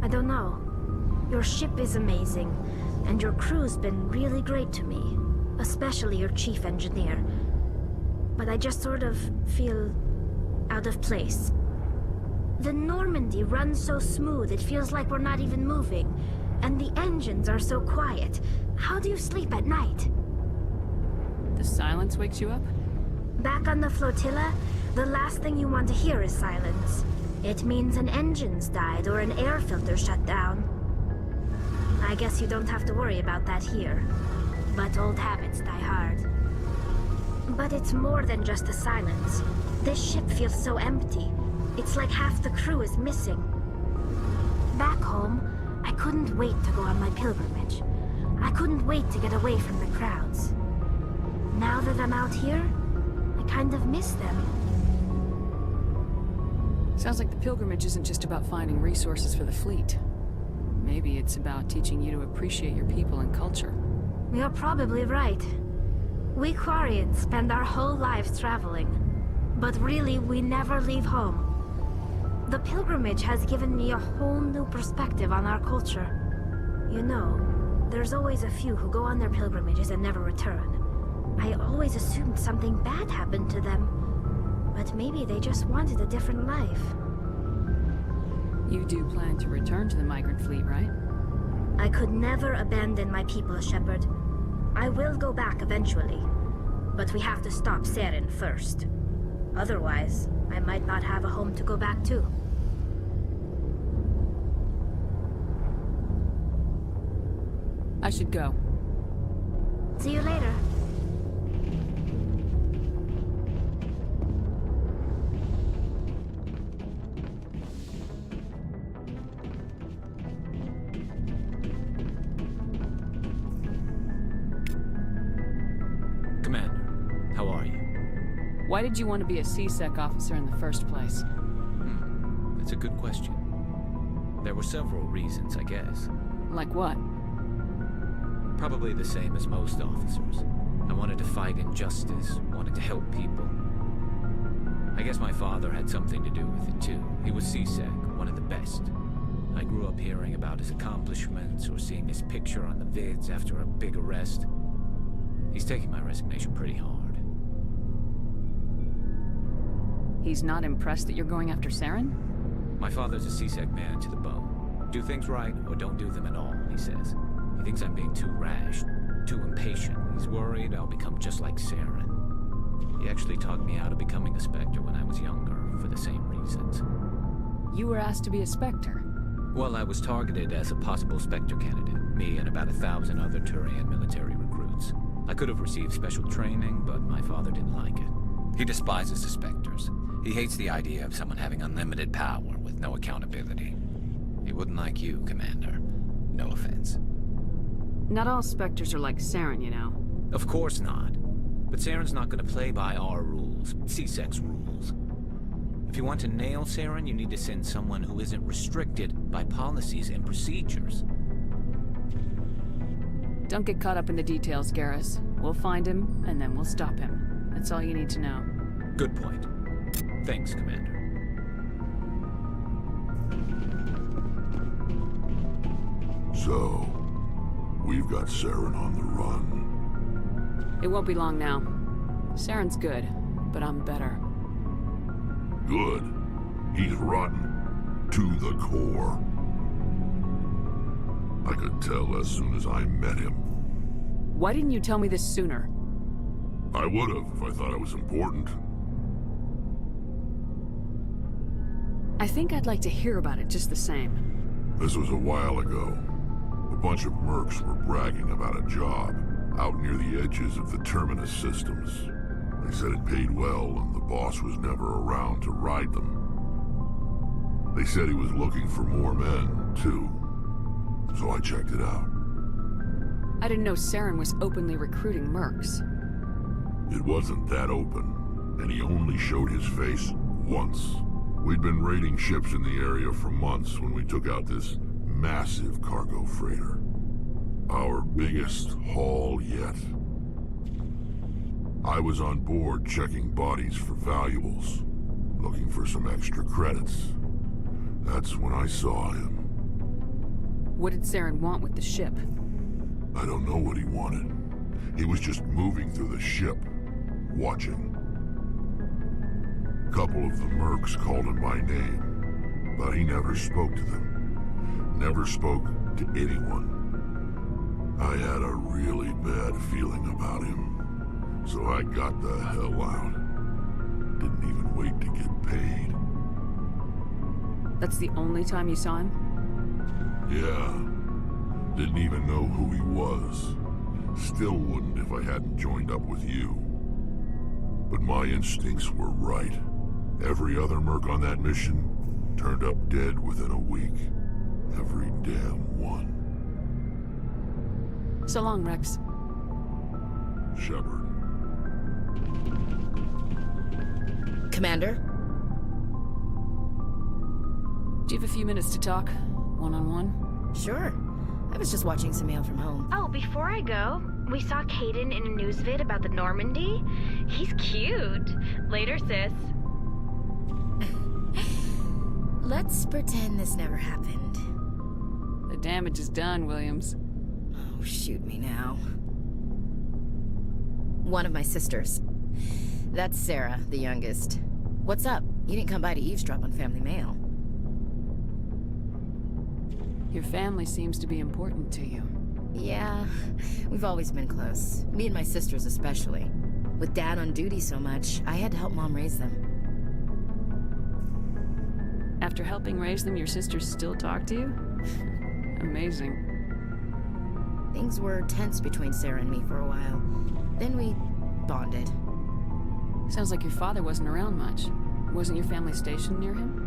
I don't know. Your ship is amazing, and your crew's been really great to me. Especially your chief engineer. But I just sort of feel out of place. The Normandy runs so smooth it feels like we're not even moving. And the engines are so quiet. How do you sleep at night? The silence wakes you up? Back on the flotilla, the last thing you want to hear is silence. It means an engine's died or an air filter shut down. I guess you don't have to worry about that here. But old habits die hard. But it's more than just the silence. This ship feels so empty. It's like half the crew is missing. Back home, I couldn't wait to go on my pilgrimage. I couldn't wait to get away from the crowds. Now that I'm out here, I kind of miss them. Sounds like the pilgrimage isn't just about finding resources for the fleet. Maybe it's about teaching you to appreciate your people and culture. You're probably right. We Quarians spend our whole lives traveling. But really, we never leave home. The pilgrimage has given me a whole new perspective on our culture. You know, there's always a few who go on their pilgrimages and never return. I always assumed something bad happened to them. But maybe they just wanted a different life. You do plan to return to the migrant fleet, right? I could never abandon my people, Shepard. I will go back eventually. But we have to stop Saren first. Otherwise, I might not have a home to go back to. I should go. See you later. Commander, how are you? Why did you want to be a C-Sec officer in the first place? That's a good question. There were several reasons, I guess. Like what? Probably the same as most officers. I wanted to fight injustice, wanted to help people. I guess my father had something to do with it too. He was C-Sec, one of the best. I grew up hearing about his accomplishments or seeing his picture on the vids after a big arrest. He's taking my resignation pretty hard. He's not impressed that you're going after Saren? My father's a C-Sec man to the bone. Do things right or don't do them at all, he says. He thinks I'm being too rash, too impatient. He's worried I'll become just like Saren. He actually talked me out of becoming a Spectre when I was younger, for the same reasons. You were asked to be a Spectre? Well, I was targeted as a possible Spectre candidate. Me and about 1,000 other Turian military recruits. I could have received special training, but my father didn't like it. He despises the Spectres. He hates the idea of someone having unlimited power with no accountability. He wouldn't like you, Commander. No offense. Not all Spectres are like Saren, you know. Of course not. But Saren's not going to play by our rules, C-Sec's rules. If you want to nail Saren, you need to send someone who isn't restricted by policies and procedures. Don't get caught up in the details, Garrus. We'll find him, and then we'll stop him. That's all you need to know. Good point. Thanks, Commander. So, we've got Saren on the run. It won't be long now. Saren's good, but I'm better. Good. He's rotten. To the core. I could tell as soon as I met him. Why didn't you tell me this sooner? I would have if I thought it was important. I think I'd like to hear about it just the same. This was a while ago. A bunch of mercs were bragging about a job out near the edges of the Terminus systems. They said it paid well and the boss was never around to ride them. They said he was looking for more men, too. So I checked it out. I didn't know Saren was openly recruiting mercs. It wasn't that open, and he only showed his face once. We'd been raiding ships in the area for months when we took out this massive cargo freighter. Our biggest haul yet. I was on board checking bodies for valuables, looking for some extra credits. That's when I saw him. What did Saren want with the ship? I don't know what he wanted. He was just moving through the ship, watching. A couple of the mercs called him by name, but he never spoke to them. Never spoke to anyone. I had a really bad feeling about him, so I got the hell out. Didn't even wait to get paid. That's the only time you saw him? Yeah. Didn't even know who he was. Still wouldn't if I hadn't joined up with you. But my instincts were right. Every other merc on that mission turned up dead within a week. Every damn one. So long, Rex. Shepard. Commander? Do you have a few minutes to talk? One-on-one? Sure. I was just watching some mail from home. Oh, before I go, we saw Caden in a news vid about the Normandy. He's cute. Later, sis. Let's pretend this never happened. The damage is done, Williams. Oh, shoot me now. One of my sisters. That's Sarah, the youngest. What's up? You didn't come by to eavesdrop on family mail. Your family seems to be important to you. Yeah, we've always been close. Me and my sisters especially. With Dad on duty so much, I had to help Mom raise them. After helping raise them, your sisters still talk to you? Amazing. Things were tense between Sarah and me for a while. Then we bonded. Sounds like your father wasn't around much. Wasn't your family stationed near him?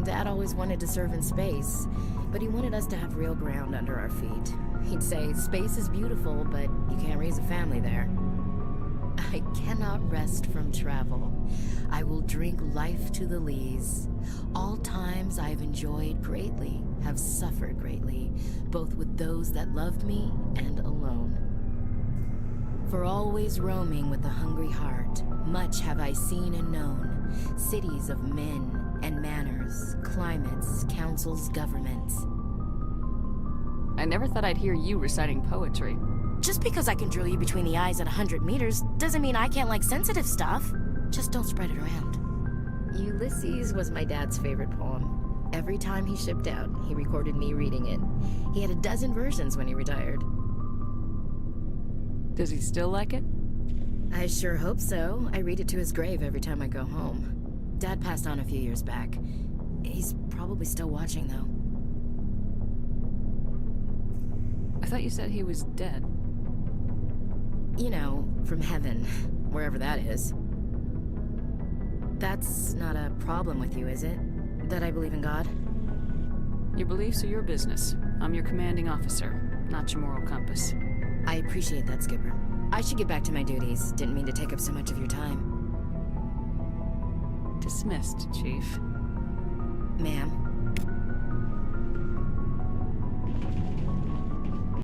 Dad always wanted to serve in space, but he wanted us to have real ground under our feet. He'd say, space is beautiful, but you can't raise a family there. I cannot rest from travel. I will drink life to the lees. All times I've enjoyed greatly, have suffered greatly, both with those that loved me and alone. For always roaming with a hungry heart, much have I seen and known, cities of men and manners, climates, councils, governments. I never thought I'd hear you reciting poetry. Just because I can drill you between the eyes at 100 meters doesn't mean I can't like sensitive stuff. Just don't spread it around. Ulysses was my dad's favorite poem. Every time he shipped out, he recorded me reading it. He had a dozen versions when he retired. Does he still like it? I sure hope so. I read it to his grave every time I go home. Dad passed on a few years back. He's probably still watching, though. I thought you said he was dead. You know, from heaven, wherever that is. That's not a problem with you, is it? That I believe in God? Your beliefs are your business. I'm your commanding officer, not your moral compass. I appreciate that, Skipper. I should get back to my duties. Didn't mean to take up so much of your time. Dismissed, Chief. Ma'am.